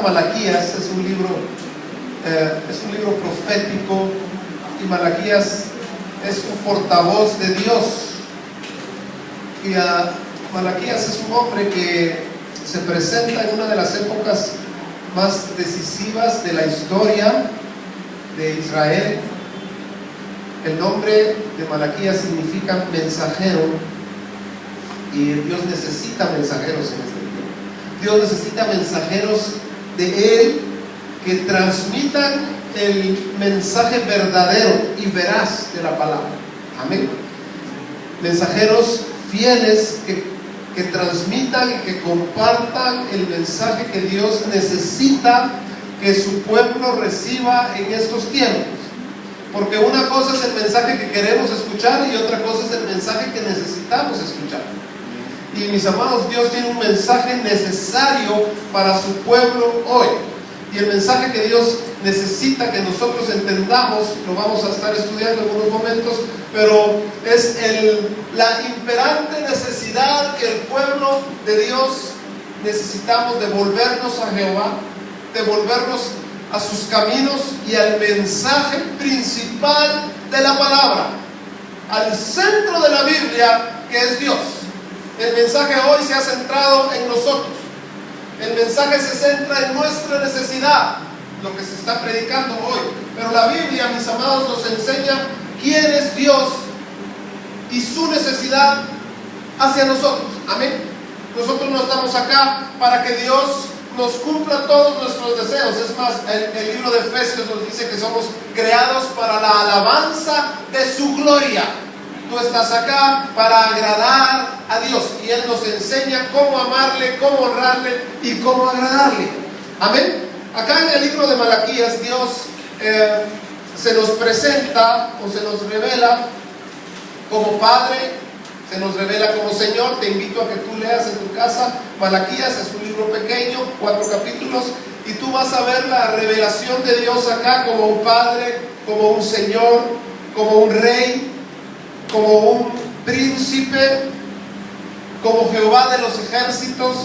Malaquías es un libro profético, y Malaquías es un portavoz de Dios. Y Malaquías es un hombre que se presenta en una de las épocas más decisivas de la historia de Israel. El nombre de Malaquías significa mensajero, y Dios necesita mensajeros en este tiempo. Dios necesita mensajeros de Él que transmitan el mensaje verdadero y veraz de la palabra. Amén. Mensajeros fieles que transmitan y que compartan el mensaje que Dios necesita que su pueblo reciba en estos tiempos. Porque una cosa es el mensaje que queremos escuchar y otra cosa es el mensaje que necesitamos escuchar. Y mis amados, Dios tiene un mensaje necesario para su pueblo hoy. Y el mensaje que Dios necesita que nosotros entendamos, lo vamos a estar estudiando en unos momentos, pero es la imperante necesidad que el pueblo de Dios necesitamos de volvernos a Jehová, de volvernos a sus caminos y al mensaje principal de la palabra, al centro de la Biblia, que es Dios. El mensaje hoy se ha centrado en nosotros. El mensaje se centra en nuestra necesidad, lo que se está predicando hoy. Pero la Biblia, mis amados, nos enseña quién es Dios y su necesidad hacia nosotros. Amén. Nosotros no estamos acá para que Dios nos cumpla todos nuestros deseos. Es más, el libro de Efesios nos dice que somos creados para la alabanza de su gloria. Tú estás acá para agradar a Dios, y Él nos enseña cómo amarle, cómo honrarle y cómo agradarle. Amén. Acá en el libro de Malaquías, Dios se nos presenta o se nos revela como Padre, se nos revela como Señor. Te invito a que tú leas en tu casa Malaquías. Es un libro pequeño, 4 capítulos, y tú vas a ver la revelación de Dios acá como un Padre, como un Señor, como un Rey, como un príncipe, como Jehová de los ejércitos,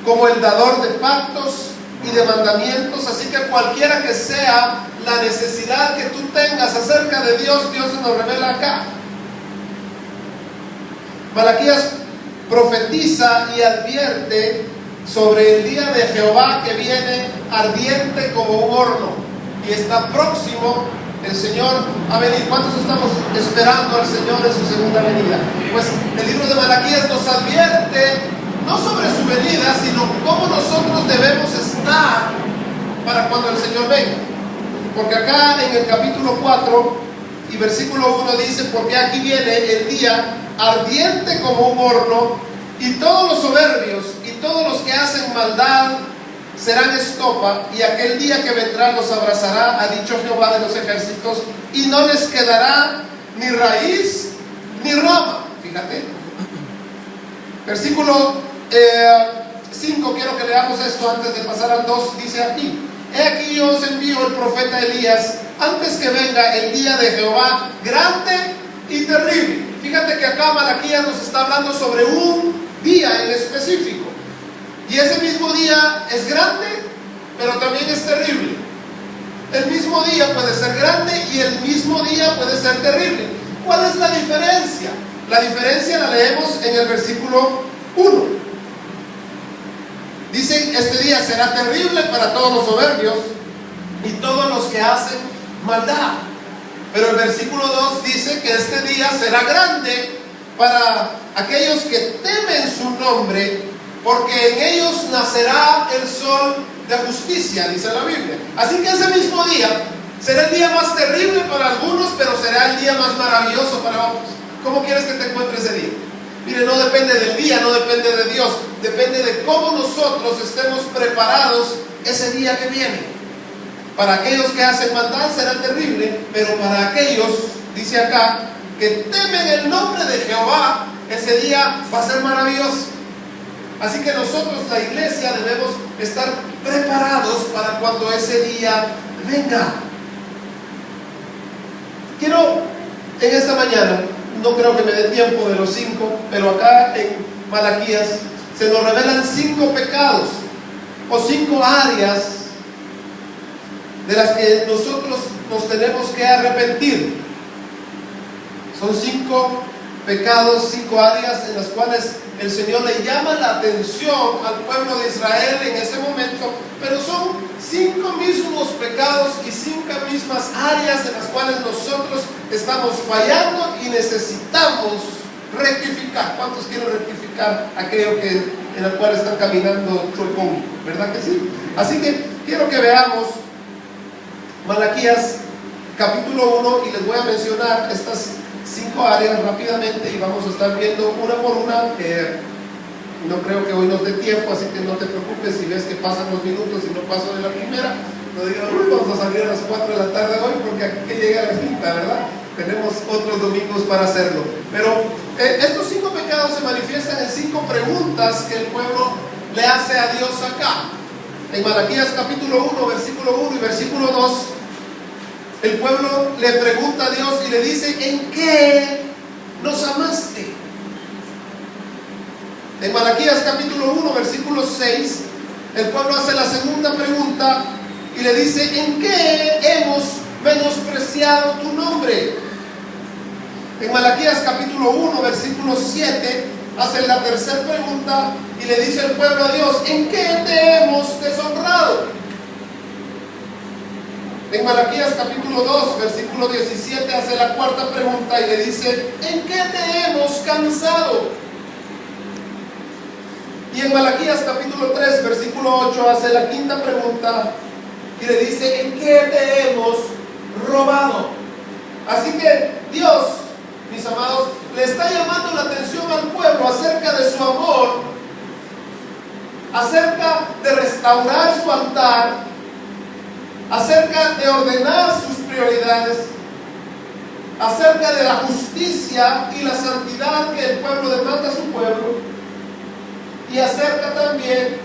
como el dador de pactos y de mandamientos. Así que cualquiera que sea la necesidad que tú tengas acerca de Dios, Dios se nos revela acá. Malaquías profetiza y advierte sobre el día de Jehová que viene ardiente como un horno, y está próximo el Señor a venir. ¿Cuántos estamos esperando al Señor en su segunda venida? Pues el libro de Malaquías nos advierte no sobre su venida, sino cómo nosotros debemos estar para cuando el Señor venga. Porque acá en el capítulo 4 y versículo 1 dice: porque aquí viene el día ardiente como un horno, y todos los soberbios y todos los que hacen maldad serán estopa, y aquel día que vendrá los abrazará, ha dicho Jehová de los ejércitos, y no les quedará ni raíz ni rama. Fíjate. Versículo 5, quiero que leamos esto antes de pasar al 2. Dice aquí: he aquí yo os envío el profeta Elías antes que venga el día de Jehová grande y terrible. Fíjate que acá Malaquías nos está hablando sobre un día en específico, y ese mismo día es grande, pero también es terrible. El mismo día puede ser grande y el mismo día puede ser terrible. ¿Cuál es la diferencia? La diferencia la leemos en el versículo 1. Dice: este día será terrible para todos los soberbios y todos los que hacen maldad. Pero el versículo 2 dice que este día será grande para aquellos que temen su nombre, porque en ellos nacerá el sol de justicia, dice la Biblia. Así que ese mismo día será el día más terrible para algunos, pero será el día más maravilloso para otros. ¿Cómo quieres que te encuentres ese día? Mire, no depende del día, no depende de Dios, depende de cómo nosotros estemos preparados ese día que viene. Para aquellos que hacen maldad será terrible, pero para aquellos, dice acá, que temen el nombre de Jehová, ese día va a ser maravilloso. Así que nosotros, la iglesia, debemos estar preparados para cuando ese día venga. Quiero en esta mañana, no creo que me dé tiempo de los 5, pero acá en Malaquías se nos revelan 5 pecados o 5 áreas de las que nosotros nos tenemos que arrepentir. Son 5 pecados, 5 áreas en las cuales el Señor le llama la atención al pueblo de Israel en ese momento, pero son 5 mismos pecados y 5 mismas áreas en las cuales nosotros estamos fallando y necesitamos rectificar. ¿Cuántos quieren rectificar aquello en el cual están caminando chocón? ¿Verdad que sí? Así que quiero que veamos Malaquías capítulo 1 y les voy a mencionar estas 5 áreas rápidamente y vamos a estar viendo una por una. No creo que hoy nos dé tiempo, así que no te preocupes si ves que pasan los minutos y no paso de la primera. No digas, vamos a salir a las 4 de la tarde hoy porque aquí que llega la quinta, ¿verdad? Tenemos otros domingos para hacerlo. Pero estos 5 pecados se manifiestan en 5 preguntas que el pueblo le hace a Dios acá. En Malaquías capítulo 1, versículo 1 y versículo 2, el pueblo le pregunta a Dios y le dice: ¿en qué nos amaste? En Malaquías capítulo 1, versículo 6, el pueblo hace la segunda pregunta y le dice: ¿en qué hemos menospreciado tu nombre? En Malaquías capítulo 1, versículo 7, hace la tercera pregunta y le dice el pueblo a Dios: ¿en qué te hemos deshonrado? En Malaquías capítulo 2, versículo 17, hace la cuarta pregunta y le dice: ¿en qué te hemos cansado? Y en Malaquías capítulo 3, versículo 8, hace la quinta pregunta y le dice: ¿en qué te hemos robado? Así que Dios, mis amados, le está llamando la atención al pueblo acerca de su amor, acerca de restaurar su altar, acerca de ordenar sus prioridades, acerca de la justicia y la santidad que el pueblo demanda a su pueblo, y acerca también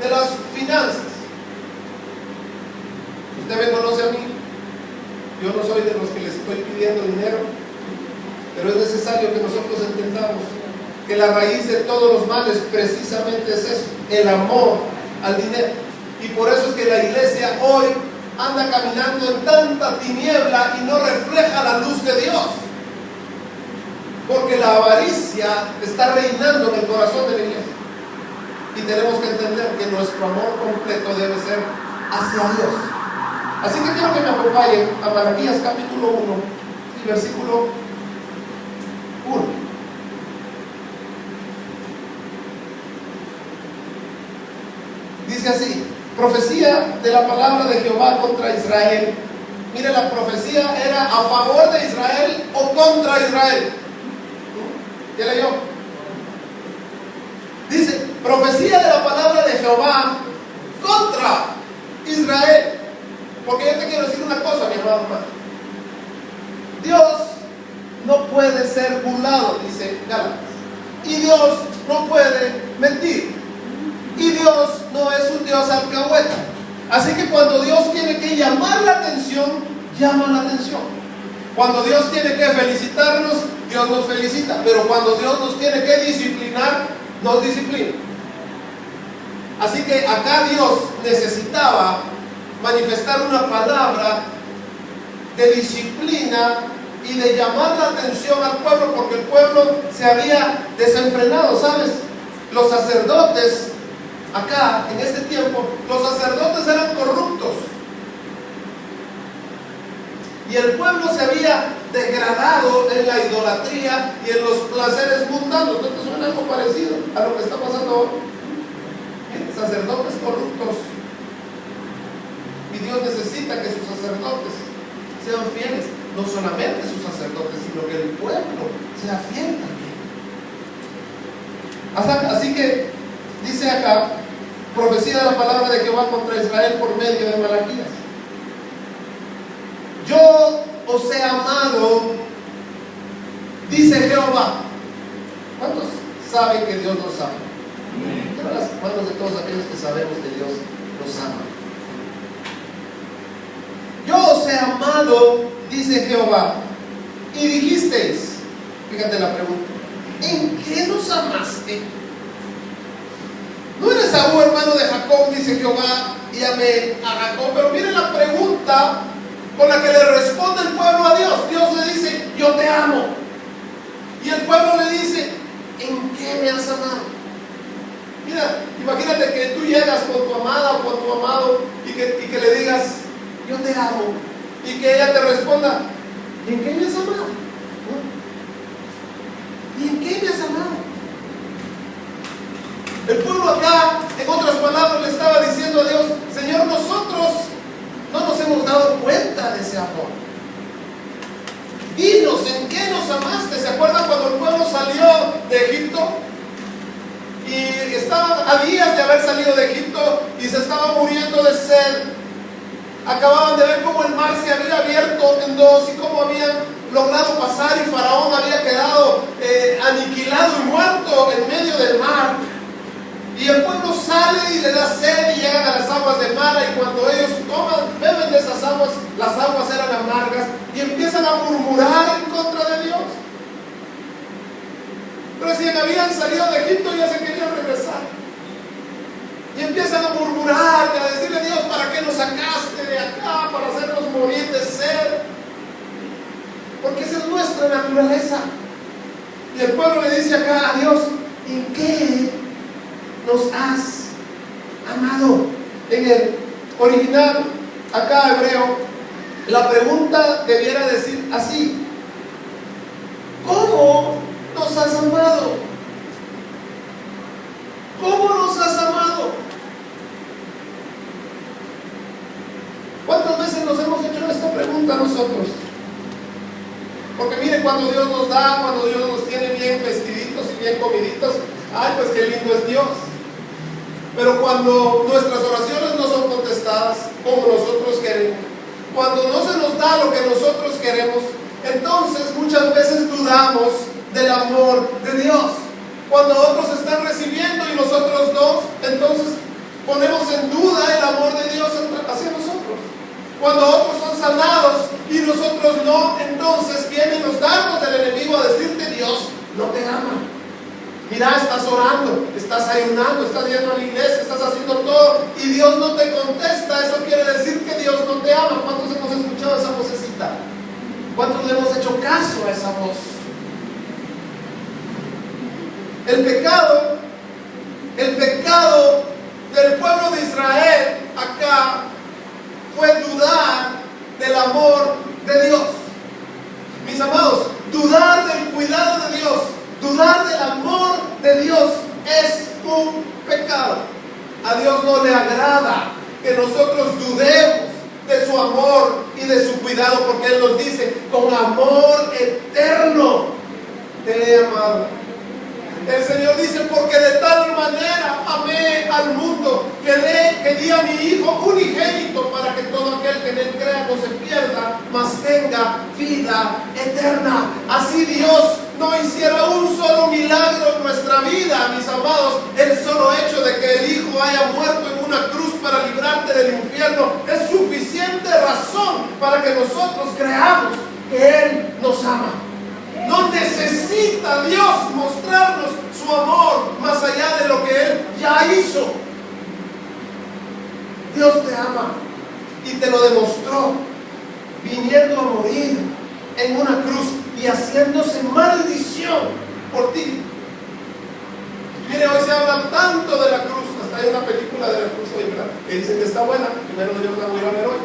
de las finanzas. Usted me conoce a mí, yo no soy de los que les estoy pidiendo dinero, pero es necesario que nosotros entendamos que la raíz de todos los males precisamente es eso, el amor al dinero. Y por eso es que la iglesia hoy anda caminando en tanta tiniebla y no refleja la luz de Dios, porque la avaricia está reinando en el corazón de la iglesia. Y tenemos que entender que nuestro amor completo debe ser hacia Dios. Así que quiero que me acompañen a Malaquías capítulo 1 y versículo 1. Dice así: profecía de la palabra de Jehová contra Israel. Mire, la profecía era a favor de Israel o contra Israel. ¿Ya leyó? Dice: profecía de la palabra de Jehová contra Israel. Porque yo te quiero decir una cosa, mi hermano. Dios no puede ser burlado, dice Gálatas. Y Dios no puede mentir. Y Dios no es un Dios alcahueta. Así que cuando Dios tiene que llamar la atención, llama la atención. Cuando Dios tiene que felicitarnos, Dios nos felicita. Pero cuando Dios nos tiene que disciplinar, nos disciplina. Así que acá Dios necesitaba manifestar una palabra de disciplina y de llamar la atención al pueblo, porque el pueblo se había desenfrenado, ¿sabes? Los sacerdotes acá, en este tiempo, los sacerdotes eran corruptos y el pueblo se había degradado en la idolatría y en los placeres mundanos. ¿No te suena algo parecido a lo que está pasando ahora? Sacerdotes corruptos, y Dios necesita que sus sacerdotes sean fieles, no solamente sus sacerdotes, sino que el pueblo sea fiel también. Así que dice acá: profecía de la palabra de Jehová contra Israel por medio de Malaquías. Yo os he amado, dice Jehová. ¿Cuántos saben que Dios nos ama? Quiero las manos de todos aquellos que sabemos que Dios nos ama. Yo os he amado, dice Jehová, y dijisteis, fíjate la pregunta: ¿en qué nos amaste? No era Esaú hermano de Jacob, dice Jehová, y amé a Jacob. Pero miren la pregunta con la que le responde el pueblo a Dios. Dios le dice, yo te amo. Y el pueblo le dice, ¿en qué me has amado? Mira, imagínate que tú llegas con tu amada o con tu amado y que le digas, yo te amo. Y que ella te responda, ¿y en qué me has amado? ¿Y en qué me has amado? El pueblo acá, en otras palabras, le estaba diciendo a Dios, Señor, nosotros no nos hemos dado cuenta de ese amor. Dinos, ¿en qué nos amaste? ¿Se acuerdan cuando el pueblo salió de Egipto? Y estaban a días de haber salido de Egipto y se estaban muriendo de sed. Acababan de ver cómo el mar se había abierto en dos y cómo habían logrado pasar y Faraón había quedado aniquilado y muerto en medio del mar. Y el pueblo sale y le da sed y llegan a las aguas de Mara, y cuando ellos beben de esas aguas, las aguas eran amargas y empiezan a murmurar en contra de Dios. Recién habían salido de Egipto y ya se querían regresar. Y empiezan a murmurar y a decirle a Dios, ¿para qué nos sacaste de acá? Para hacernos morir de sed. Porque esa es nuestra naturaleza. Y el pueblo le dice acá a Dios, ¿en qué nos has amado? En el original, acá hebreo, la pregunta debiera decir así: ¿cómo nos has amado? ¿Cómo nos has amado? ¿Cuántas veces nos hemos hecho esta pregunta nosotros? Porque miren, cuando Dios nos da, cuando Dios nos tiene bien vestiditos y bien comiditos, ay, pues qué lindo es Dios. Pero cuando nuestras oraciones no son contestadas como nosotros queremos, cuando no se nos da lo que nosotros queremos, entonces muchas veces dudamos del amor de Dios. Cuando otros están recibiendo y nosotros no, entonces ponemos en duda el amor de Dios hacia nosotros. Cuando otros son sanados y nosotros no, entonces vienen los dardos del enemigo a decirte, Dios no te ama. Mira, estás orando, estás ayunando, estás yendo a la iglesia, estás haciendo todo y Dios no te contesta. Eso quiere decir que Dios no te ama. ¿Cuántos hemos escuchado esa vocecita? ¿Cuántos le hemos hecho caso a esa voz? El pecado del pueblo de Israel acá fue dudar del amor de Dios. Mis amados, dudar del cuidado de Dios, dudar del amor de Dios es un pecado. A Dios no le agrada que nosotros dudemos de su amor y de su cuidado, porque Él nos dice, con amor eterno te he amado. El Señor dice, porque de tal manera amé al mundo que di a mi Hijo unigénito para que todo aquel que en Él crea no se pierda, mas tenga vida eterna. Así Dios no hiciera un solo milagro en nuestra vida, mis amados. El solo hecho de que el Hijo haya muerto en una cruz para librarte del infierno es suficiente razón para que nosotros creamos que Él nos ama. No necesita Dios mostrarnos su amor más allá de lo que Él ya hizo. Dios te ama y te lo demostró viniendo a morir en una cruz y haciéndose maldición por ti. Mire, hoy se habla tanto de la cruz, hasta hay una película de la cruz hoy, ¿verdad?, que dicen que está buena. Primero Dios la voy a ver hoy.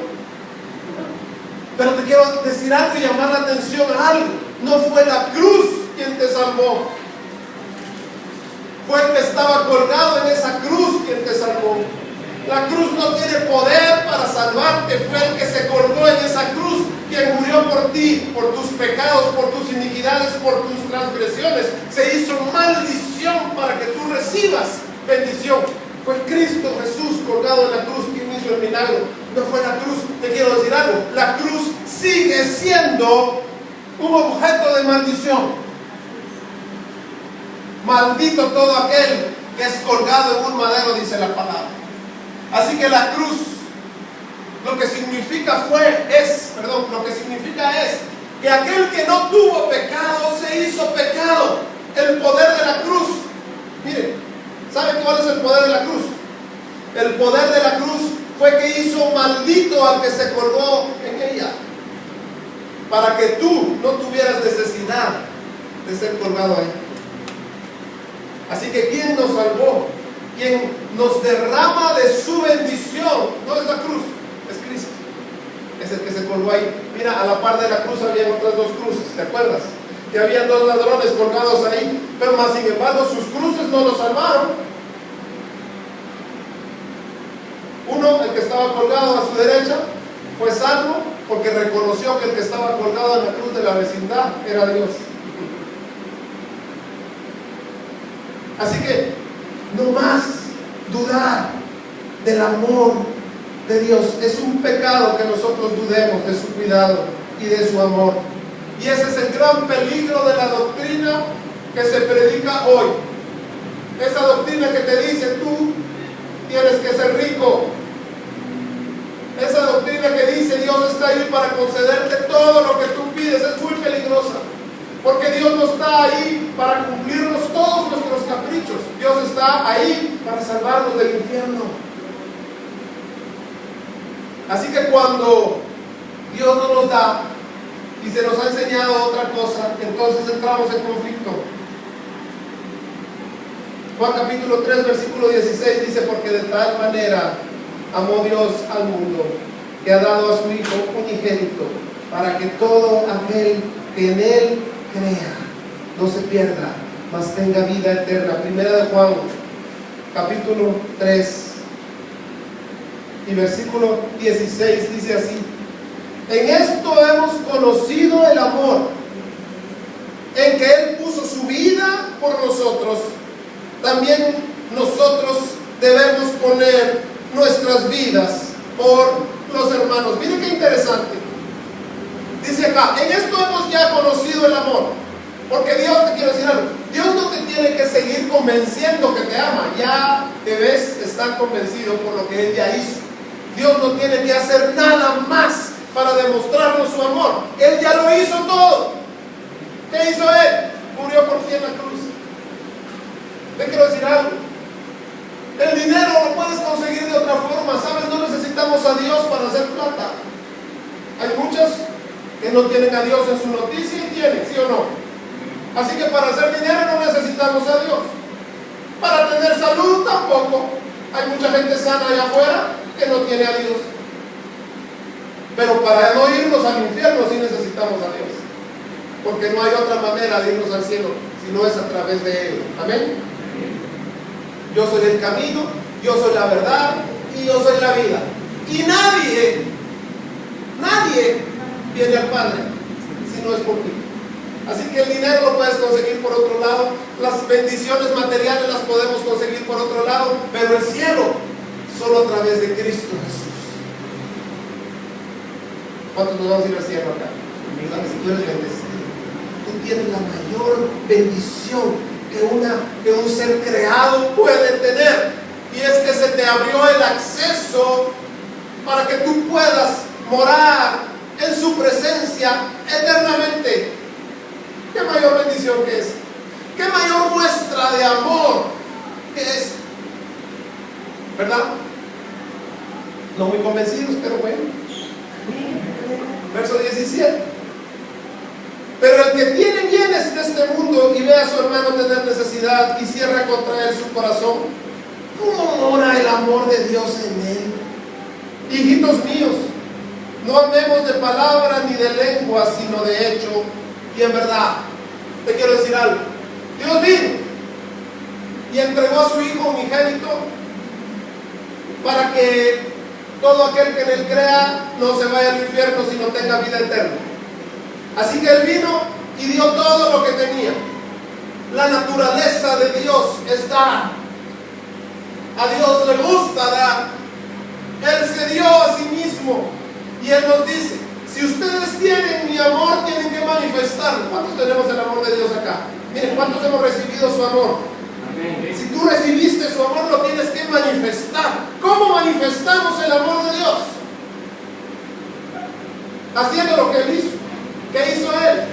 Pero te quiero decir algo y llamar la atención a algo. No fue la cruz quien te salvó, fue el que estaba colgado en esa cruz quien te salvó. La cruz no tiene poder para salvarte. Fue el que se colgó en esa cruz quien murió por ti, por tus pecados, por tus iniquidades, por tus transgresiones. Se hizo maldición para que tú recibas bendición. Fue Cristo Jesús colgado en la cruz quien hizo el milagro. No fue la cruz. Te quiero decir algo, la cruz sigue siendo un objeto de maldición. Maldito todo aquel que es colgado en un madero, dice la palabra. Así que la cruz lo que significa es que aquel que no tuvo pecado se hizo pecado. El poder de la cruz, mire, ¿Sabe cuál es el poder de la cruz? El poder de la cruz fue que hizo maldito al que se colgó en ella, para que tú no tuvieras necesidad de ser colgado ahí. Así que ¿quién nos salvó? Quien nos derrama de su bendición no es la cruz, es Cristo. Es el que se colgó ahí. Mira, a la par de la cruz había otras dos cruces, ¿te acuerdas? Que habían dos ladrones colgados ahí, pero más sin embargo sus cruces no los salvaron. Uno, el que estaba colgado a su derecha, fue salvo porque reconoció que el que estaba colgado en la cruz de la vecindad era Dios. Así que no más dudar del amor de Dios. Es un pecado que nosotros dudemos de su cuidado y de su amor. Y ese es el gran peligro de la doctrina que se predica hoy. Esa doctrina que te dice tú tienes que ser rico. Esa doctrina que dice Dios está ahí para concederte todo lo que tú pides es muy peligrosa. Porque Dios no está ahí para cumplirnos todos nuestros caprichos. Dios está ahí para salvarnos del infierno. Así que cuando Dios no nos da y se nos ha enseñado otra cosa, entonces entramos en conflicto. Juan capítulo 3 versículo 16 dice: porque de tal manera amó Dios al mundo, que ha dado a su Hijo unigénito, para que todo aquel que en Él crea no se pierda, mas tenga vida eterna. Primera de Juan capítulo 3 y versículo 16 dice así: en esto hemos conocido el amor, en que Él puso su vida por nosotros. También nosotros debemos poner nuestras vidas por los hermanos. Miren qué interesante. Dice acá: en esto hemos ya conocido el amor. Porque Dios, te quiero decir algo, Dios no te tiene que seguir convenciendo que te ama. Ya debes estar convencido por lo que Él ya hizo. Dios no tiene que hacer nada más para demostrarnos su amor. Él ya lo hizo todo. ¿Qué hizo Él? Murió por ti en la cruz. Te quiero decir algo. El dinero lo puedes conseguir de otra forma, ¿sabes? No necesitamos a Dios para hacer plata. Hay muchas que no tienen a Dios en su noticia y tienen, ¿sí o no? Así que para hacer dinero no necesitamos a Dios. Para tener salud tampoco. Hay mucha gente sana allá afuera que no tiene a Dios. Pero para no irnos al infierno sí necesitamos a Dios. Porque no hay otra manera de irnos al cielo si no es a través de Él. Amén. Yo soy el camino, yo soy la verdad y yo soy la vida. Y nadie viene al Padre si no es por mí. Así que el dinero lo puedes conseguir por otro lado, las bendiciones materiales las podemos conseguir por otro lado, pero el cielo solo a través de Cristo Jesús. ¿Cuántos nos vamos a ir al cielo acá? Si tú eres bendecido, tú tienes la mayor bendición que un ser creado puede tener, y es que se te abrió el acceso para que tú puedas morar en su presencia eternamente. ¿Qué mayor bendición que es? ¿Qué mayor muestra de amor que es? ¿Verdad? No muy convencidos, pero bueno. Verso 17. Pero el que tiene bienes en este mundo y ve a su hermano tener necesidad y cierra contra él su corazón, ¿cómo mora el amor de Dios en él? Hijitos míos, no amemos de palabra ni de lengua, sino de hecho y en verdad. Te quiero decir algo. Dios vino y entregó a su Hijo unigénito para que todo aquel que en él crea no se vaya al infierno, sino tenga vida eterna. Así que Él vino y dio todo lo que tenía. La naturaleza de Dios es dar. A Dios le gusta dar. Él se dio a sí mismo. Y Él nos dice: si ustedes tienen mi amor, tienen que manifestarlo. ¿Cuántos tenemos el amor de Dios acá? Miren, ¿cuántos hemos recibido su amor? Amén. Si tú recibiste su amor, lo tienes que manifestar. ¿Cómo manifestamos el amor de Dios? Haciendo lo que Él hizo. ¿Qué hizo Él?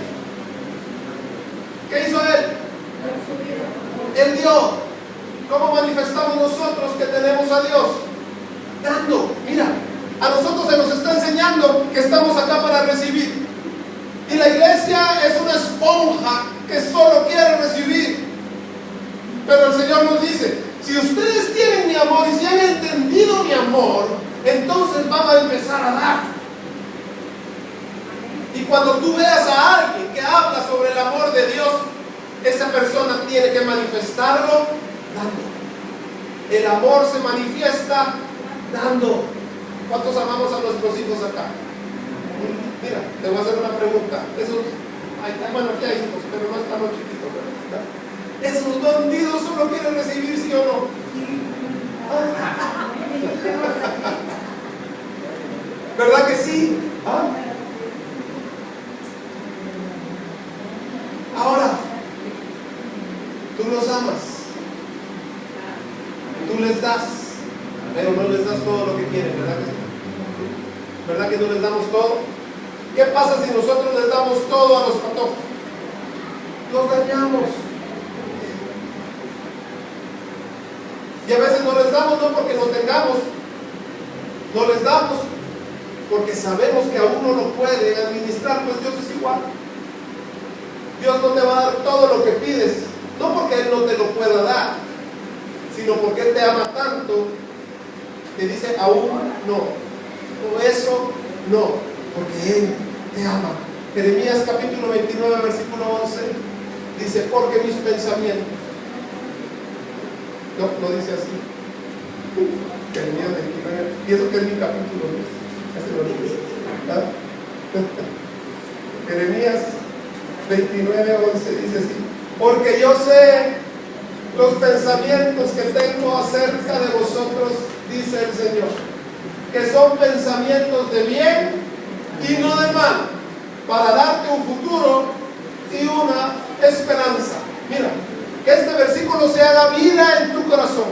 ¿Qué hizo Él? Él dio ¿Cómo manifestamos nosotros que tenemos a Dios? Dando. Mira, a nosotros se nos está enseñando que estamos acá para recibir. Y la iglesia es una esponja que solo quiere recibir. Pero el Señor nos dice, si ustedes tienen mi amor y si han entendido mi amor, entonces van a empezar a dar. Y cuando tú veas a alguien que habla sobre el amor de Dios, esa persona tiene que manifestarlo dando. El amor se manifiesta dando. ¿Cuántos amamos a nuestros hijos acá? Mira, te voy a hacer una pregunta. Bueno, aquí hay hijos, pero no están los chiquitos, ¿verdad? ¿Esos bandidos solo quieren recibir, sí o no? ¿Verdad que sí? ¿Ah? Ahora, tú los amas, tú les das, pero no les das todo lo que quieren, ¿verdad que sí? ¿Verdad que no les damos todo? ¿Qué pasa si nosotros les damos todo a los patojos? Los dañamos. Y a veces no les damos no porque no tengamos, no les damos porque sabemos que a uno no puede administrar, pues Dios es igual. Dios no te va a dar todo lo que pides, no porque Él no te lo pueda dar, sino porque Él te ama tanto, te dice aún no, o eso no, porque Él te ama. Jeremías capítulo 29, versículo 11, dice, porque mis pensamientos, no dice así, Jeremías 29, y eso que es mi capítulo, ese lo dice, ¿verdad? Jeremías 29, 11 dice así, porque yo sé los pensamientos que tengo acerca de vosotros, dice el Señor, que son pensamientos de bien y no de mal, para darte un futuro y una esperanza. Mira, que este versículo se haga vida en tu corazón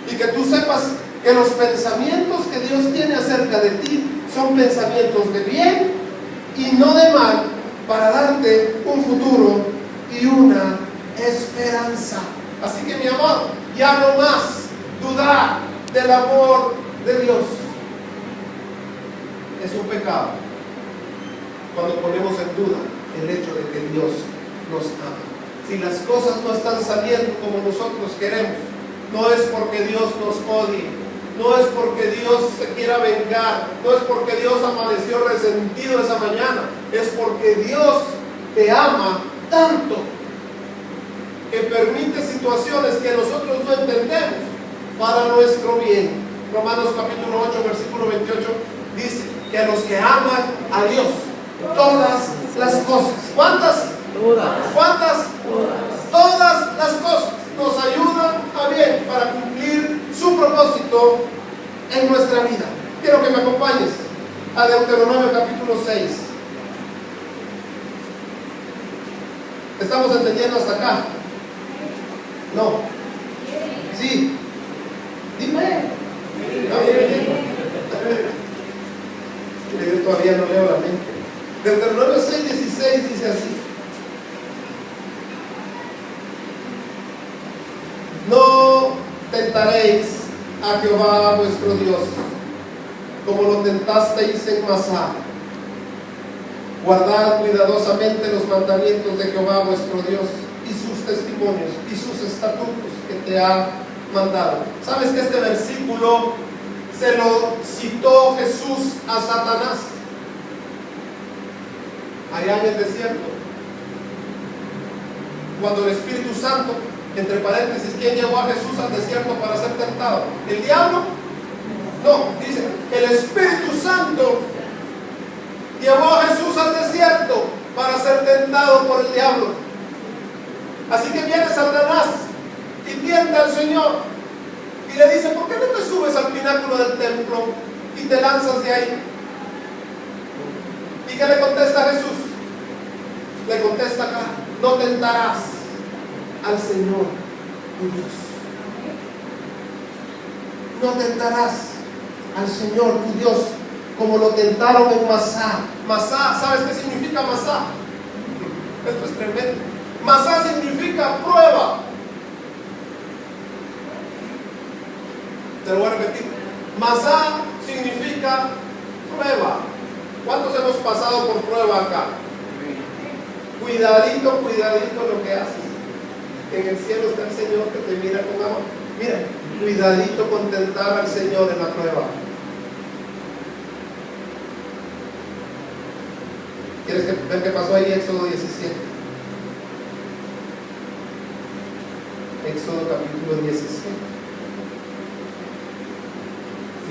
y que tú sepas que los pensamientos que Dios tiene acerca de ti son pensamientos de bien y no de mal, para darte un futuro y una esperanza. Así que mi amor, ya no más dudar del amor de Dios. Es un pecado cuando ponemos en duda el hecho de que Dios nos ama. Si las cosas no están saliendo como nosotros queremos, no es porque Dios nos odie, no es porque Dios se quiera vengar, no es porque Dios amaneció resentido esa mañana, es porque Dios te ama tanto que permite situaciones que nosotros no entendemos para nuestro bien. Romanos capítulo 8, versículo 28 dice que a los que aman a Dios, todas las cosas, ¿cuántas? ¿Cuántas? Todas las cosas nos ayudan a bien para cumplir su propósito en nuestra vida. Quiero que me acompañes a Deuteronomio capítulo 6. ¿Estamos entendiendo hasta acá? No. Sí. Dime. Yo todavía no leo la mente. Deuteronomio 6:16 dice así: no tentaréis a Jehová vuestro Dios como lo tentasteis en Masá. Guardad cuidadosamente los mandamientos de Jehová vuestro Dios y sus testimonios y sus estatutos que te ha mandado. ¿Sabes que este versículo se lo citó Jesús a Satanás allá en el desierto? Cuando el Espíritu Santo, entre paréntesis, ¿quién llevó a Jesús al desierto para ser tentado? ¿El diablo? No, dice, el Espíritu Santo llevó a Jesús al desierto para ser tentado por el diablo. Así que viene Satanás y tienta al Señor y le dice: ¿por qué no te subes al pináculo del templo y te lanzas de ahí? ¿Y qué le contesta Jesús? Le contesta acá: no tentarás al Señor tu Dios. No tentarás al Señor tu Dios como lo tentaron en Masá. Masá, ¿sabes qué significa Masá? Esto es tremendo. Masá significa prueba. Te lo voy a repetir. Masá significa prueba. ¿Cuántos hemos pasado por prueba acá? Cuidadito, cuidadito lo que haces. En el cielo está el Señor que te mira con amor. Mira, cuidadito con tentar al Señor en la prueba. ¿Quieres ver qué pasó ahí? Éxodo 17. Éxodo capítulo 17.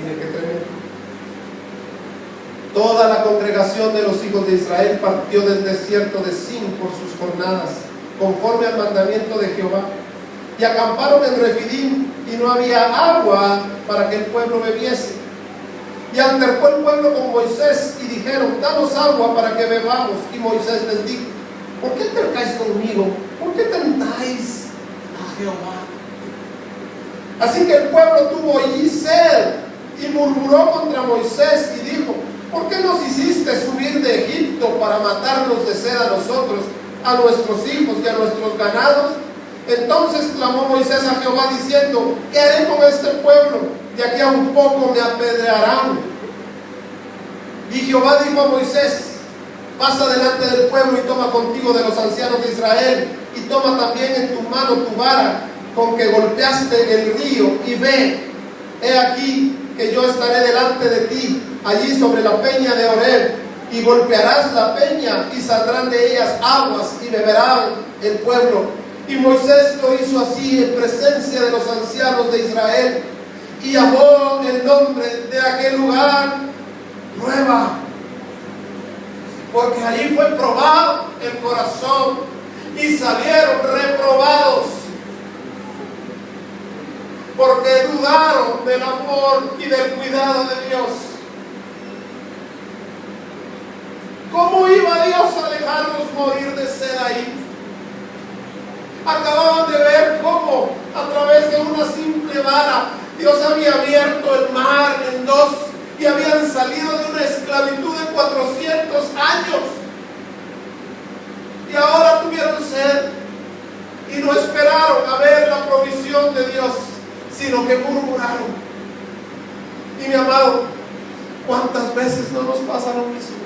Mire qué tremendo. Toda la congregación de los hijos de Israel partió del desierto de Sin por sus jornadas, conforme al mandamiento de Jehová, y acamparon en Refidim, y no había agua para que el pueblo bebiese. Y altercó el pueblo con Moisés, y dijeron: danos agua para que bebamos. Y Moisés les dijo: ¿por qué altercáis conmigo? ¿Por qué tentáis a Jehová? Así que el pueblo tuvo sed, y murmuró contra Moisés, y dijo: ¿por qué nos hiciste subir de Egipto para matarnos de sed a nosotros, a nuestros hijos y a nuestros ganados? Entonces clamó Moisés a Jehová diciendo: ¿qué haré con este pueblo? De aquí a un poco me apedrearán. Y Jehová dijo a Moisés: pasa delante del pueblo y toma contigo de los ancianos de Israel, y toma también en tu mano tu vara con que golpeaste el río, y ve, he aquí que yo estaré delante de ti, allí sobre la peña de Horeb, y golpearás la peña, y saldrán de ellas aguas, y beberán el pueblo. Y Moisés lo hizo así en presencia de los ancianos de Israel, y llamó el nombre de aquel lugar Prueba, porque allí fue probado el corazón, y salieron reprobados, porque dudaron del amor y del cuidado de Dios. ¿Cómo iba Dios a dejarnos morir de sed ahí? Acababan de ver cómo a través de una simple vara Dios había abierto el mar en dos, y habían salido de una esclavitud de 400 años, y ahora tuvieron sed y no esperaron a ver la provisión de Dios, sino que murmuraron. Y mi amado, ¿cuántas veces no nos pasa lo mismo?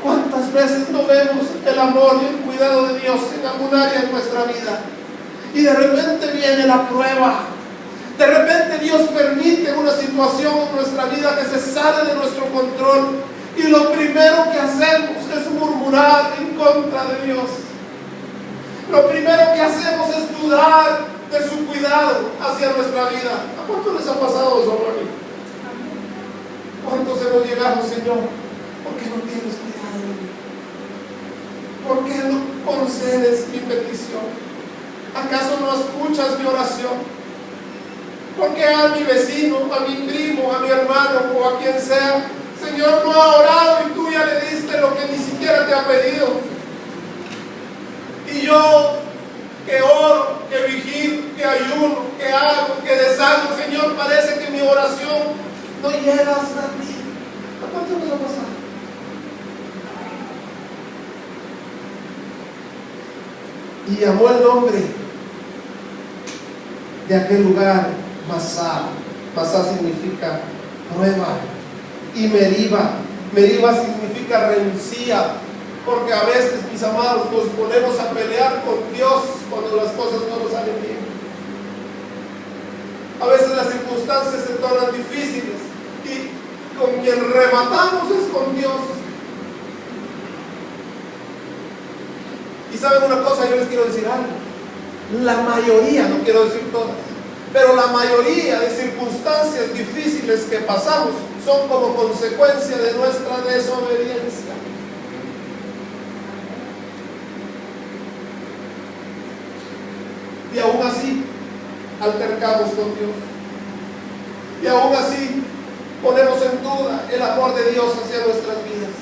¿Cuántas veces no vemos el amor y el cuidado de Dios en algún área de nuestra vida? Y de repente viene la prueba. De repente Dios permite una situación en nuestra vida que se sale de nuestro control, y lo primero que hacemos es murmurar en contra de Dios. Lo primero que hacemos es dudar de su cuidado hacia nuestra vida. ¿A cuántos les ha pasado eso, Ronnie? ¿Cuántos hemos llegado, Señor? ¿Por qué no tienes cuidado de mí? ¿Por qué no concedes mi petición? ¿Acaso no escuchas mi oración? ¿Por qué a mi vecino, a mi primo, a mi hermano o a quien sea, Señor, no ha orado y tú ya le diste lo que ni siquiera te ha pedido? Y yo, que oro, que vigilo, que ayuno, que hago, que deshago, Señor, parece que mi oración no llega hasta ti. ¿A cuánto nos ha pasado? Y llamó el nombre de aquel lugar Masá. Masá significa prueba. Y Meriba. Meriba significa renuncia. Porque a veces, mis amados, nos ponemos a pelear con Dios cuando las cosas no nos salen bien. A veces las circunstancias se tornan difíciles, y con quien rematamos es con Dios. Y saben una cosa, yo les quiero decir algo. La mayoría, no quiero decir todas, pero la mayoría de circunstancias difíciles que pasamos son como consecuencia de nuestra desobediencia. Y aún así altercamos con Dios, y aún así ponemos en duda el amor de Dios hacia nuestras vidas.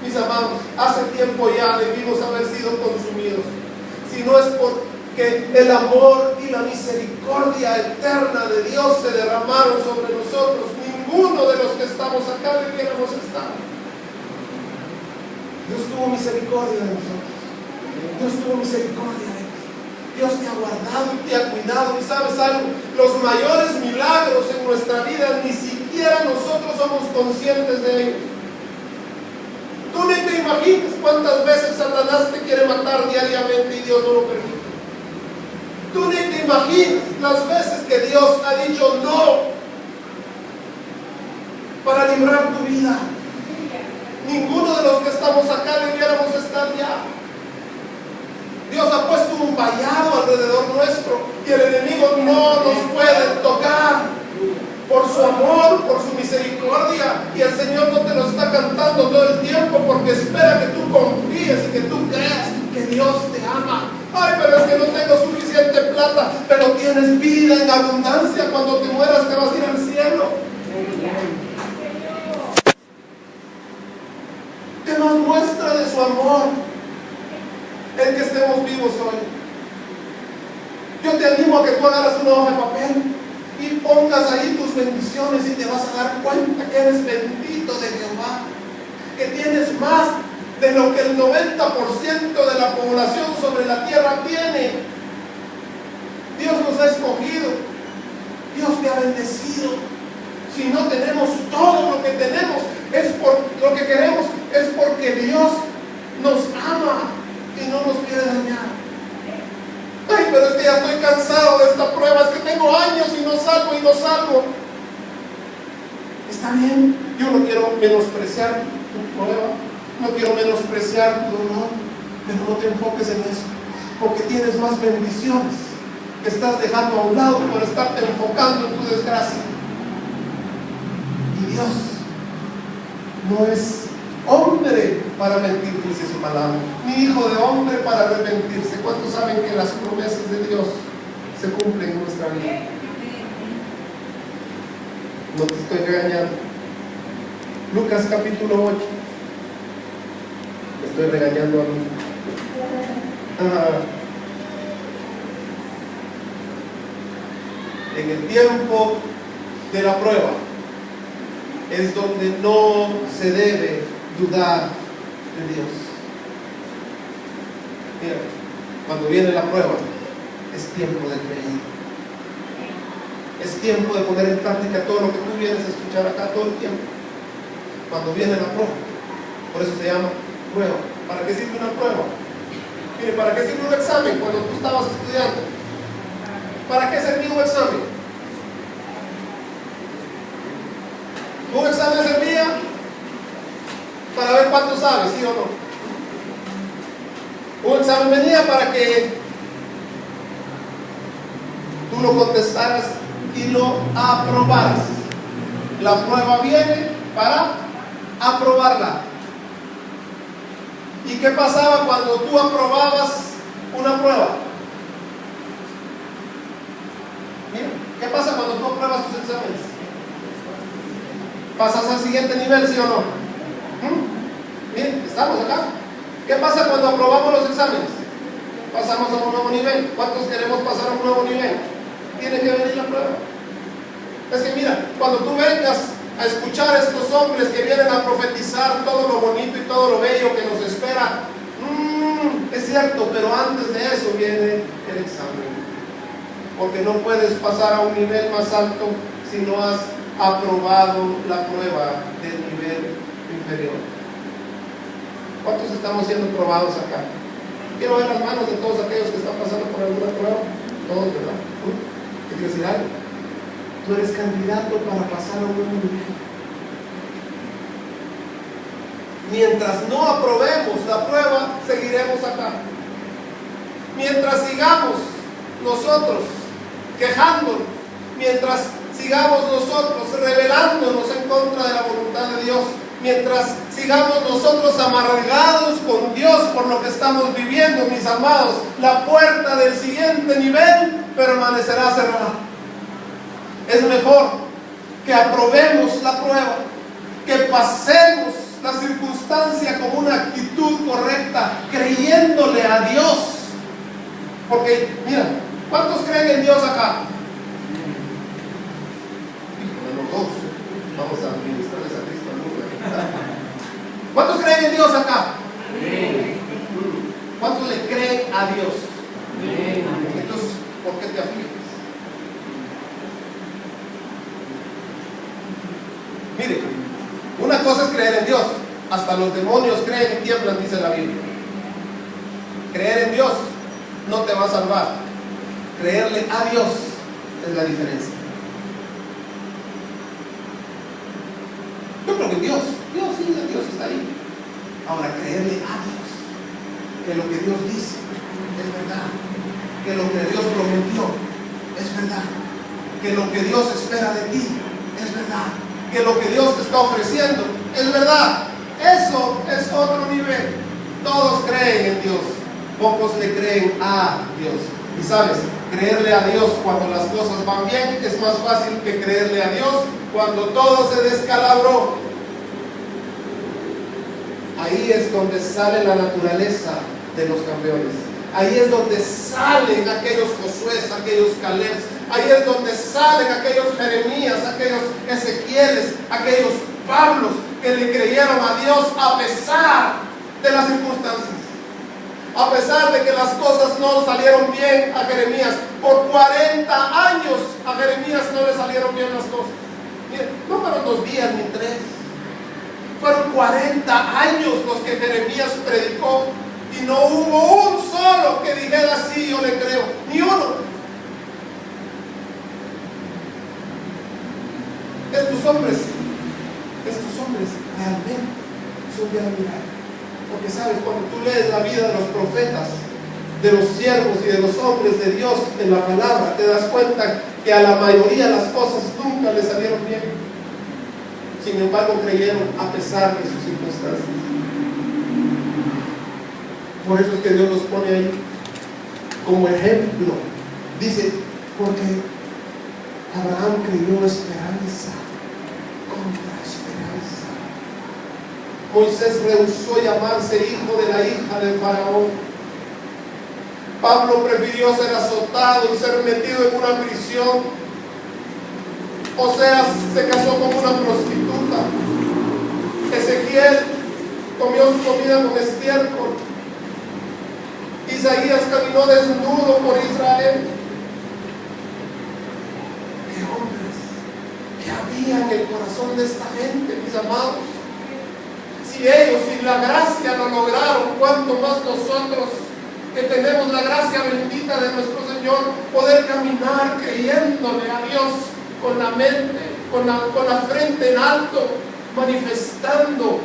Mis amados, hace tiempo ya debimos haber sido consumidos, si no es porque el amor y la misericordia eterna de Dios se derramaron sobre nosotros, ninguno de los que estamos acá debiéramos estar. Dios tuvo misericordia de nosotros. Dios tuvo misericordia de ti. Dios te ha guardado y te ha cuidado. Y sabes algo, los mayores milagros en nuestra vida ni siquiera nosotros somos conscientes de ellos. Tú ni te imaginas cuántas veces Satanás te quiere matar diariamente y Dios no lo permite. Tú ni te imaginas las veces que Dios ha dicho no para librar tu vida. Ninguno de los que estamos acá debiéramos estar ya. Dios ha puesto un vallado alrededor nuestro y el enemigo no nos puede tocar por su amor, por su misericordia. Y el Señor no te lo está cantando todo el tiempo porque espera que tú confíes y que tú creas que Dios te ama. Ay, pero es que no tengo suficiente plata, pero tienes vida en abundancia. Cuando te mueras te vas a ir al cielo. ¿Qué más muestra de su amor el que estemos vivos hoy? Yo te animo a que tú agarras una hoja de papel y pongas ahí tus bendiciones y te vas a dar cuenta que eres bendito de Jehová, que tienes más de lo que el 90% de la población sobre la tierra tiene. Dios nos ha escogido, Dios te ha bendecido. Si no tenemos todo lo que tenemos, es por lo que queremos, es porque Dios nos ama y no nos quiere dañar. Ay, pero es que ya estoy cansado de esta prueba, es que tengo años y no salgo y no salgo. Está bien, yo no quiero menospreciar tu prueba, no quiero menospreciar tu dolor, pero no te enfoques en eso, porque tienes más bendiciones que estás dejando a un lado por estarte enfocando en tu desgracia. Y Dios no es hombre para mentir, dice su palabra, ni hijo de hombre para arrepentirse. ¿Cuántos saben que las promesas de Dios se cumplen en nuestra vida? No te estoy regañando. Lucas capítulo 8. Me estoy regañando a mí. En el tiempo de la prueba es donde no se debe dudar de Dios. Mira, cuando viene la prueba es tiempo de creer, es tiempo de poner en práctica todo lo que tú vienes a escuchar acá todo el tiempo. Cuando viene la prueba, por eso se llama prueba. ¿Para qué sirve una prueba? Mire, ¿para qué sirve un examen cuando tú estabas estudiando? ¿Para qué servía un examen? Un examen servía para ver cuánto sabes, ¿sí o no? Un examen venía para que tú lo contestaras y lo aprobaras. La prueba viene para aprobarla. ¿Y qué pasaba cuando tú aprobabas una prueba? Mira, ¿qué pasa cuando tú apruebas tus exámenes? ¿Pasas al siguiente nivel, sí o no? Bien, estamos acá. ¿Qué pasa cuando aprobamos los exámenes? Pasamos a un nuevo nivel. ¿Cuántos queremos pasar a un nuevo nivel? Tiene que venir la prueba. Es que mira, cuando tú vengas a escuchar a estos hombres que vienen a profetizar todo lo bonito y todo lo bello que nos espera, es cierto, pero antes de eso viene el examen. Porque no puedes pasar a un nivel más alto si no has aprobado la prueba del nivel inferior. ¿Cuántos estamos siendo probados acá? Quiero ver las manos de todos aquellos que están pasando por alguna prueba. Todos, ¿verdad? ¿Qué quiero decir algo? Tú eres candidato para pasar a un nuevo nivel. Mientras no aprobemos la prueba, seguiremos acá. Mientras sigamos nosotros quejándonos, mientras sigamos nosotros rebelándonos en contra de la voluntad de Dios, mientras sigamos nosotros amargados con Dios por lo que estamos viviendo, mis amados, la puerta del siguiente nivel permanecerá cerrada. Es mejor que aprobemos la prueba, que pasemos la circunstancia con una actitud correcta, creyéndole a Dios. Porque, mira, ¿cuántos creen en Dios acá? Vamos a administrarles a Cristo. ¿Cuántos creen en Dios acá? ¿Cuántos le creen a Dios? Mire, una cosa es creer en Dios. Hasta los demonios creen y tiemblan, dice la Biblia. Creer en Dios no te va a salvar. Creerle a Dios es la diferencia. Yo creo que Dios está ahí. Ahora, creerle a Dios, que lo que Dios dice es verdad, que lo que Dios prometió es verdad, que lo que Dios espera de ti es verdad, que lo que Dios te está ofreciendo es verdad. Eso es otro nivel. Todos creen en Dios, pocos le creen a Dios. Y sabes, creerle a Dios cuando las cosas van bien es más fácil que creerle a Dios cuando todo se descalabró. Ahí es donde sale la naturaleza de los campeones. Ahí es donde salen aquellos Josué, aquellos Caleb. Ahí es donde salen aquellos Jeremías, aquellos Ezequieles, aquellos Pablos que le creyeron a Dios a pesar de las circunstancias. A pesar de que las cosas no salieron bien a Jeremías. Por 40 años a Jeremías no le salieron bien las cosas. Miren, no fueron 2 días ni 3. Fueron 40 años los que Jeremías predicó y no hubo un solo que dijera sí, yo le creo, ni uno. Estos hombres realmente son de admirar, porque sabes, cuando tú lees la vida de los profetas, de los siervos y de los hombres de Dios en la palabra, te das cuenta que a la mayoría las cosas nunca les salieron bien. Sin embargo, creyeron a pesar de sus circunstancias. Por eso es que Dios los pone ahí como ejemplo. Dice, porque Abraham creyó esperanza contra esperanza. Moisés rehusó llamarse hijo de la hija de Faraón. Pablo prefirió ser azotado y ser metido en una prisión. Oseas se casó con una prostituta. Ezequiel comió su comida con estiércol. Isaías caminó desnudo por Israel. ¡Qué hombres! ¿Qué había en el corazón de esta gente, mis amados? Si ellos sin la gracia lo lograron, ¿cuánto más nosotros que tenemos la gracia bendita de nuestro Señor, poder caminar creyéndole a Dios con la mente, con la frente en alto, manifestando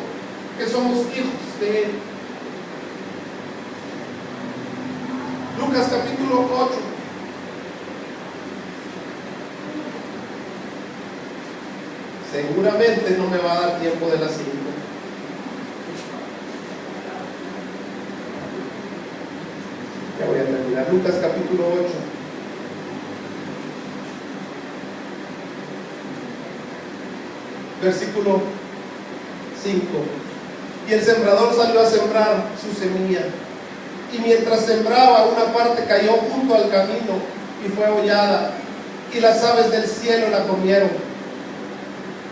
que somos hijos de Él? Lucas capítulo 8. Seguramente no me va a dar tiempo de las 5. Ya voy a terminar. Lucas capítulo 8. Versículo 5. Y el sembrador salió a sembrar su semilla. Y mientras sembraba, una parte cayó junto al camino y fue hollada, y las aves del cielo la comieron.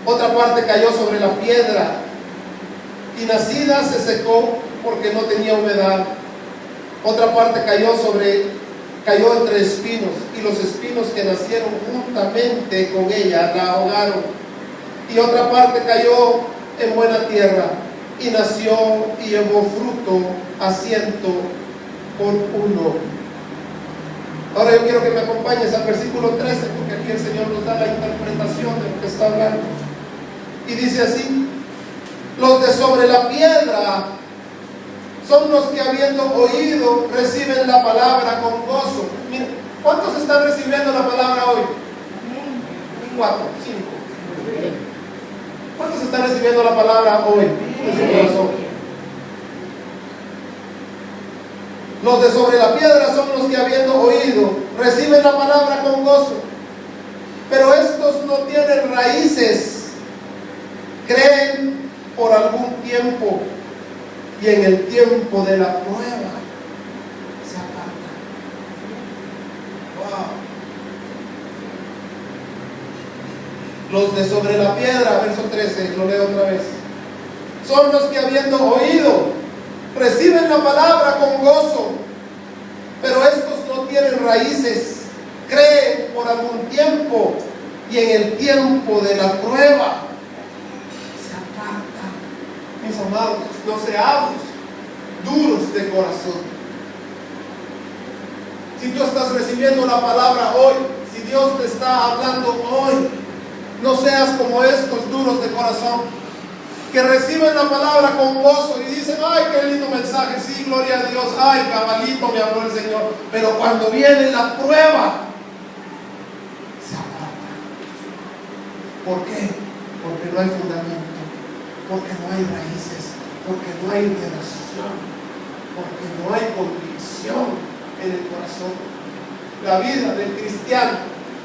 Otra parte cayó sobre la piedra, y nacida se secó porque no tenía humedad. Otra parte cayó entre espinos, y los espinos que nacieron juntamente con ella la ahogaron. Y otra parte cayó en buena tierra, y nació y llevó fruto a 100 por 1. Ahora yo quiero que me acompañes al versículo 13, porque aquí el Señor nos da la interpretación de lo que está hablando. Y dice así: los de sobre la piedra son los que, habiendo oído, reciben la palabra con gozo. Miren, ¿cuántos están recibiendo la palabra hoy? 4, 5. ¿Cuántos están recibiendo la palabra hoy en su corazón? Los de sobre la piedra son los que, habiendo oído, reciben la palabra con gozo. Pero estos no tienen raíces, creen por algún tiempo, y en el tiempo de la prueba se apartan. Wow. Los de sobre la piedra, verso 13, lo leo otra vez, son los que, habiendo oído, reciben la palabra con gozo, pero estos no tienen raíces, creen por algún tiempo, y en el tiempo de la prueba malcriados, duros de corazón. Si tú estás recibiendo la palabra hoy, si Dios te está hablando hoy, no seas como estos duros de corazón, que reciben la palabra con gozo y dicen: ay, qué lindo mensaje, sí, gloria a Dios, ay, cabalito, me habló el Señor. Pero cuando viene la prueba, se apartan. ¿Por qué? Porque no hay fundamento, porque no hay raíces, porque no hay relación, porque no hay convicción en el corazón. La vida del cristiano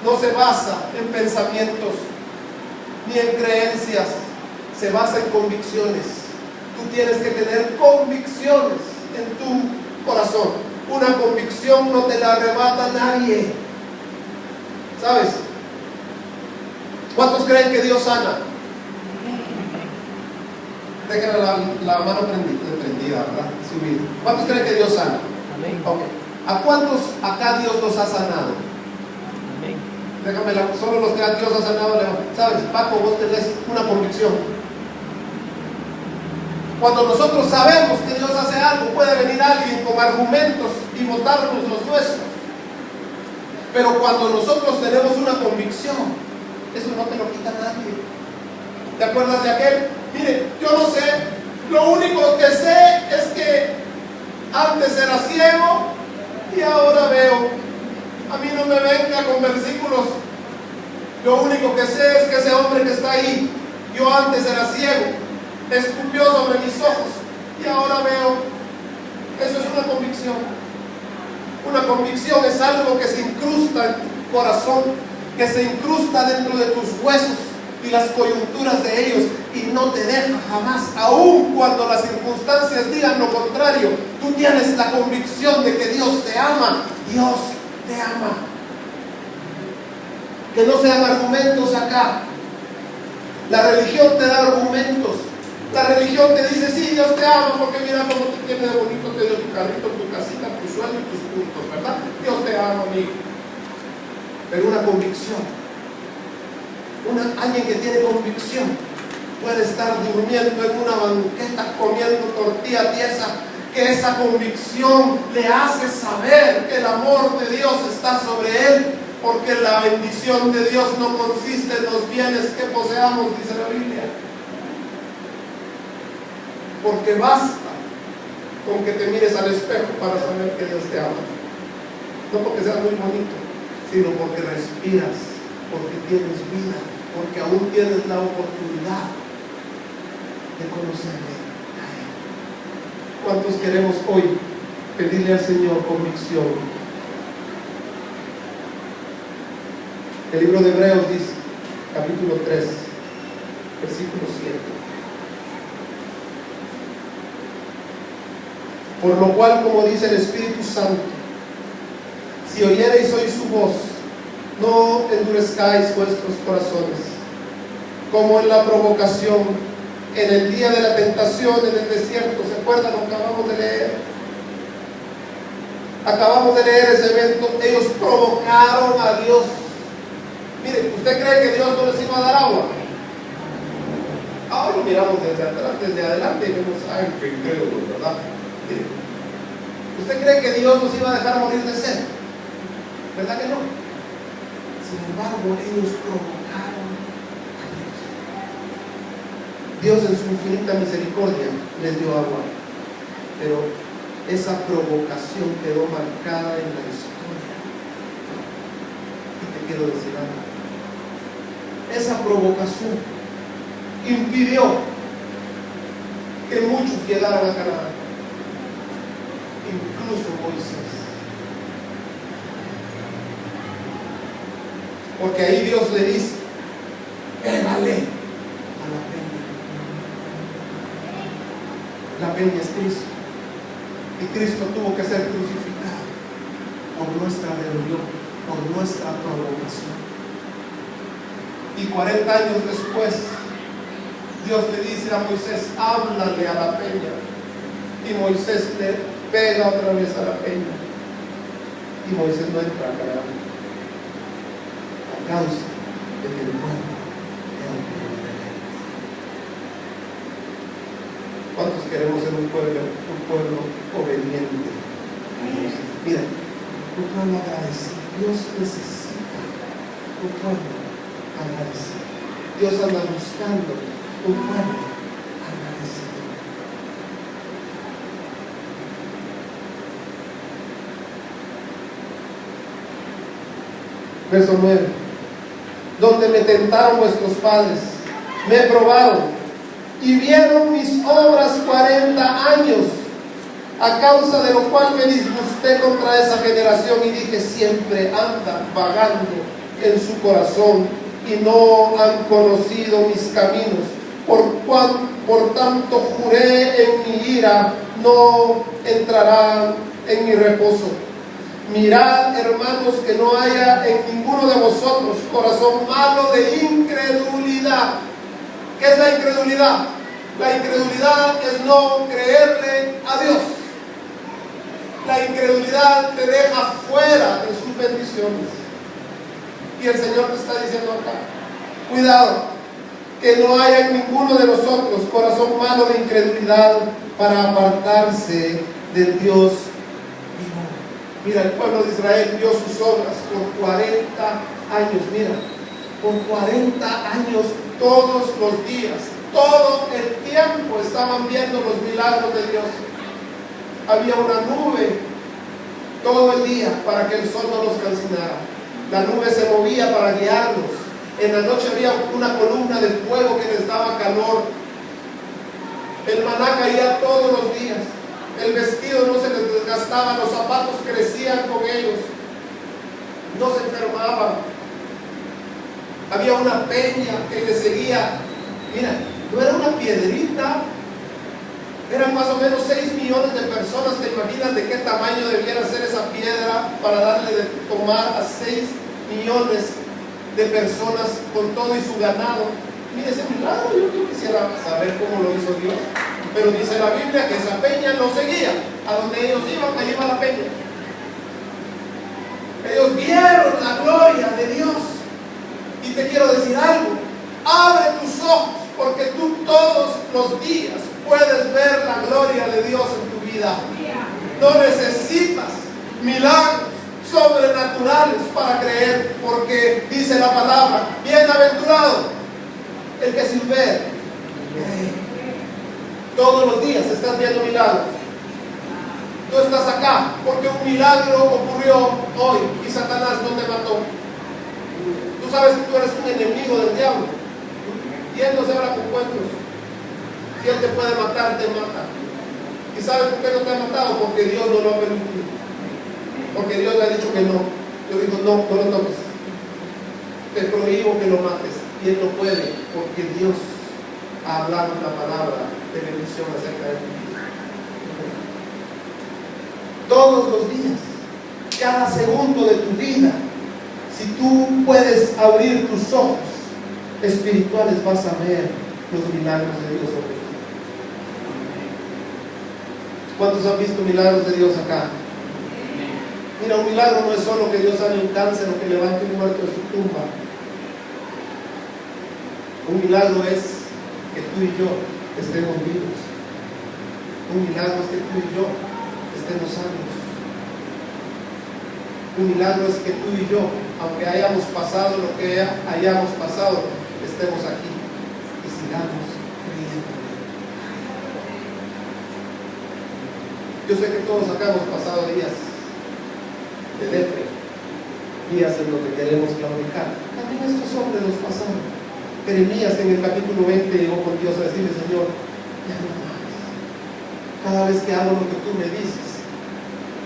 no se basa en pensamientos ni en creencias, se basa en convicciones. Tú tienes que tener convicciones en tu corazón. Una convicción no te la arrebata nadie. ¿Sabes? ¿Cuántos creen que Dios sana? Dejen la mano prendida, ¿verdad? Subida. ¿Cuántos creen que Dios sana? Amén. Okay. ¿A cuántos acá Dios los ha sanado? Amén. Déjame, solo los que Dios ha sanado. ¿Sabes? Paco, vos tenés una convicción. Cuando nosotros sabemos que Dios hace algo, puede venir alguien con argumentos y botarnos los nuestros. Pero cuando nosotros tenemos una convicción, eso no te lo quita nadie. ¿Te acuerdas de aquel? Mire, yo no sé, lo único que sé es que antes era ciego y ahora veo. A mí no me venga con versículos. Lo único que sé es que ese hombre que está ahí, yo antes era ciego, escupió sobre mis ojos y ahora veo. Eso es una convicción. Una convicción es algo que se incrusta en tu corazón, que se incrusta dentro de tus huesos y las coyunturas de ellos, y no te deja jamás, aun cuando las circunstancias digan lo contrario. Tú tienes la convicción de que Dios te ama. Dios te ama. Que no sean argumentos acá. La religión te da argumentos. La religión te dice: sí, Dios te ama porque mira cómo te tiene de bonito, te dio tu carrito, tu casita, tu sueldo y tus puntos, ¿verdad? Dios te ama, amigo. Pero una convicción, alguien que tiene convicción puede estar durmiendo en una banqueta comiendo tortilla tiesa, que esa convicción le hace saber que el amor de Dios está sobre él, porque la bendición de Dios no consiste en los bienes que poseamos, dice la Biblia. Porque basta con que te mires al espejo para saber que Dios te ama. No porque seas muy bonito, sino porque respiras, porque tienes vida, porque aún tienes la oportunidad de conocerle a Él. ¿Cuántos queremos hoy pedirle al Señor convicción? El libro de Hebreos dice, capítulo 3, versículo 7. Por lo cual, como dice el Espíritu Santo, si oyereis hoy su voz, no endurezcáis vuestros corazones, como en la provocación, en el día de la tentación en el desierto. ¿Se acuerdan? Lo acabamos de leer. Acabamos de leer ese evento. Ellos provocaron a Dios. Mire, ¿usted cree que Dios no les iba a dar agua? Ahora lo miramos desde atrás, desde adelante, y vemos: ay, qué increíble, ¿verdad? Mire, ¿usted cree que Dios nos iba a dejar morir de sed? ¿Verdad que no? Sin embargo, ellos provocaron a Dios. Dios en su infinita misericordia les dio agua, pero esa provocación quedó marcada en la historia. Y te quiero decir algo: esa provocación impidió que muchos llegaran a Canaán, incluso Moisés. Porque ahí Dios le dice: pégale a la peña. La peña es Cristo, y Cristo tuvo que ser crucificado por nuestra rebelión, por nuestra provocación. Y 40 años después, Dios le dice a Moisés: háblale a la peña. Y Moisés le pega otra vez a la peña, y Moisés no entra a Canaán, a causa de que el pueblo era un pueblo rebelde. ¿Cuántos queremos ser un pueblo obediente? Mira, un pueblo agradecido. Dios necesita un pueblo agradecido. Dios anda buscando un pueblo agradecido. Verso 9. Donde me tentaron vuestros padres, me probaron y vieron mis obras 40 años, a causa de lo cual me disgusté contra esa generación y dije: siempre andan vagando en su corazón y no han conocido mis caminos. Por tanto juré en mi ira, no entrarán en mi reposo. Mirad, hermanos, que no haya en ninguno de vosotros corazón malo de incredulidad. ¿Qué es la incredulidad? La incredulidad es no creerle a Dios. La incredulidad te deja fuera de sus bendiciones. Y el Señor te está diciendo acá: cuidado, que no haya en ninguno de nosotros corazón malo de incredulidad para apartarse del Dios vivo. Mira, el pueblo de Israel vio sus obras por 40 años. Mira, por 40 años, todos los días, todo el tiempo estaban viendo los milagros de Dios. Había una nube todo el día para que el sol no los calcinara. La nube se movía para guiarlos. En la noche había una columna de fuego que les daba calor. El maná caía todos los días. El vestido no se les desgastaba, los zapatos crecían con ellos, no se enfermaban. Había una peña que les seguía. Mira, no era una piedrita, eran más o menos 6 millones de personas. ¿Te imaginas de qué tamaño debiera ser esa piedra para darle de tomar a 6 millones de personas con todo y su ganado? Mira ese milagro. Yo quisiera saber cómo lo hizo Dios. Pero dice la Biblia que esa peña los seguía. A donde ellos iban, allí iba la peña. Ellos vieron la gloria de Dios. Y te quiero decir algo: abre tus ojos, porque tú todos los días puedes ver la gloria de Dios en tu vida. No necesitas milagros sobrenaturales para creer, porque dice la palabra: bienaventurado el que sin ver cree. Todos los días estás viendo milagros. Tú estás acá porque un milagro ocurrió hoy y Satanás no te mató. Tú sabes que tú eres un enemigo del diablo, y él no se habla con cuentos. Si él te puede matar, te mata. ¿Y sabes por qué no te ha matado? Porque Dios no lo ha permitido. Porque Dios le ha dicho que no. Yo digo: no, no lo toques. Te prohíbo que lo mates. Y él no puede, porque Dios ha hablado una palabra de bendición acerca de ti. Todos los días, cada segundo de tu vida, si tú puedes abrir tus ojos espirituales, vas a ver los milagros de Dios sobre ti. ¿Cuántos han visto milagros de Dios acá? Mira, un milagro no es solo que Dios sane un cáncer o que levante un muerto de su tumba. Un milagro es que tú y yo estemos vivos. Un milagro es que tú y yo estemos sanos. Un milagro es que tú y yo, aunque hayamos pasado lo que hayamos pasado, estemos aquí y sigamos creyendo. Yo sé que todos acá hemos pasado días de lepra, días en los que queremos claudicar. También estos hombres los pasaron. Jeremías en el capítulo 20 llegó con Dios a decirle: Señor, ya no más. Cada vez que hago lo que tú me dices,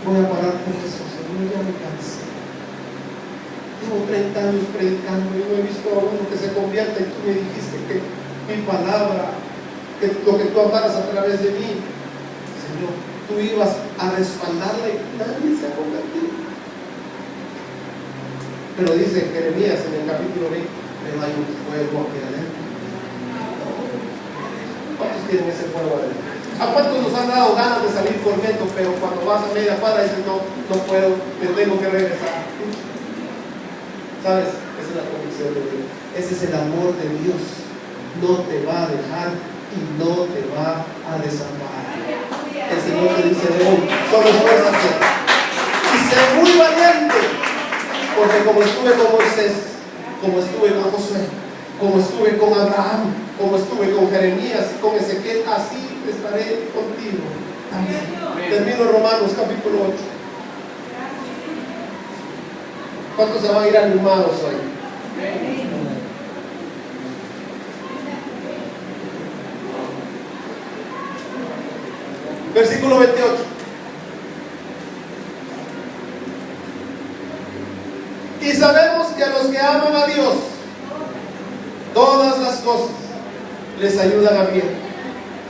voy a parar por eso, Señor, ya me cansé. Llevo 30 años predicando y no he visto a uno que se convierta, y tú me dijiste que mi palabra, que lo que tú hablaras a través de mí, Señor, tú ibas a respaldarla y nadie se ha convertido. Pero dice Jeremías en el capítulo 20: pero hay un fuego aquí adentro. ¿Cuántos tienen ese fuego adentro? ¿A cuántos nos han dado ganas de salir corriendo, pero cuando vas a media cuadra dices: no, no puedo, me tengo que regresar? ¿Sabes? Esa es la convicción de Dios. Ese es el amor de Dios. No te va a dejar y no te va a desamparar. El Señor te dice hoy, solo esfuérzate y sé muy valiente, porque como estuve con Moisés, como estuve con Josué, como estuve con Abraham, como estuve con Jeremías y con Ezequiel, así estaré contigo también. Termino Romanos capítulo 8. ¿Cuántos se van a ir animados hoy? Versículo 28. Y sabemos que a los que aman a Dios, todas las cosas les ayudan a bien.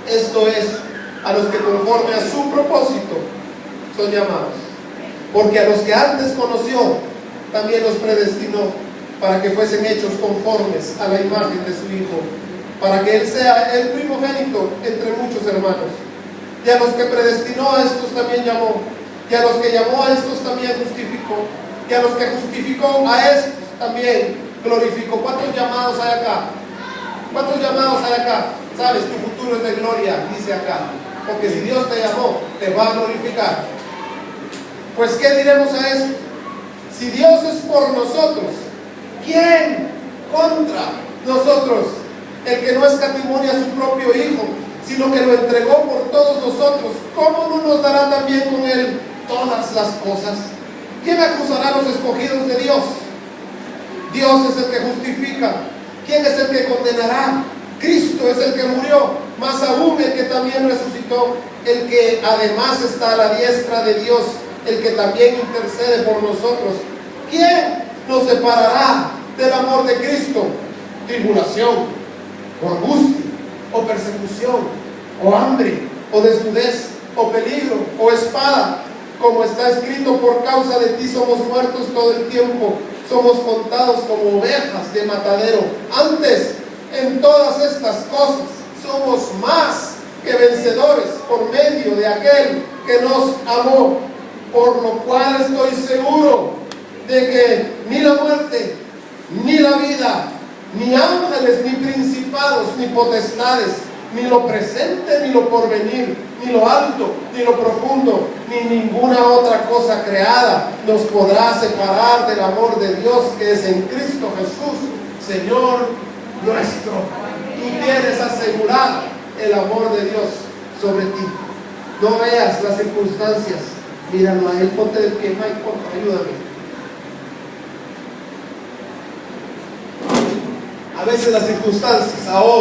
Esto es, a los que conforme a su propósito son llamados. Porque a los que antes conoció, también los predestinó para que fuesen hechos conformes a la imagen de su Hijo, para que Él sea el primogénito entre muchos hermanos. Y a los que predestinó, a estos también llamó. Y a los que llamó, a estos también justificó. Y a los que justificó, a estos también glorificó. ¿Cuántos llamados hay acá? ¿Cuántos llamados hay acá? Sabes, tu futuro es de gloria, dice acá. Porque si Dios te llamó, te va a glorificar. Pues, ¿qué diremos a eso? Si Dios es por nosotros, ¿quién contra nosotros? El que no escatimó a su propio Hijo, sino que lo entregó por todos nosotros, ¿cómo no nos dará también con Él todas las cosas? ¿Quién acusará a los escogidos de Dios? Dios es el que justifica. ¿Quién es el que condenará? Cristo es el que murió, más aún el que también resucitó, el que además está a la diestra de Dios, el que también intercede por nosotros. ¿Quién nos separará del amor de Cristo? Tribulación, o angustia, o persecución, o hambre, o desnudez, o peligro, o espada. Como está escrito, por causa de ti somos muertos todo el tiempo, somos contados como ovejas de matadero. Antes, en todas estas cosas, somos más que vencedores por medio de aquel que nos amó. Por lo cual estoy seguro de que ni la muerte, ni la vida, ni ángeles, ni principados, ni potestades, ni lo presente, ni lo porvenir, ni lo alto, ni lo profundo, ni ninguna otra cosa creada nos podrá separar del amor de Dios que es en Cristo Jesús, Señor nuestro. Tú tienes asegurado el amor de Dios sobre ti. No veas las circunstancias, míralo a Él. Ponte de pie, Mike, por favor, ayúdame. A veces las circunstancias ahogan.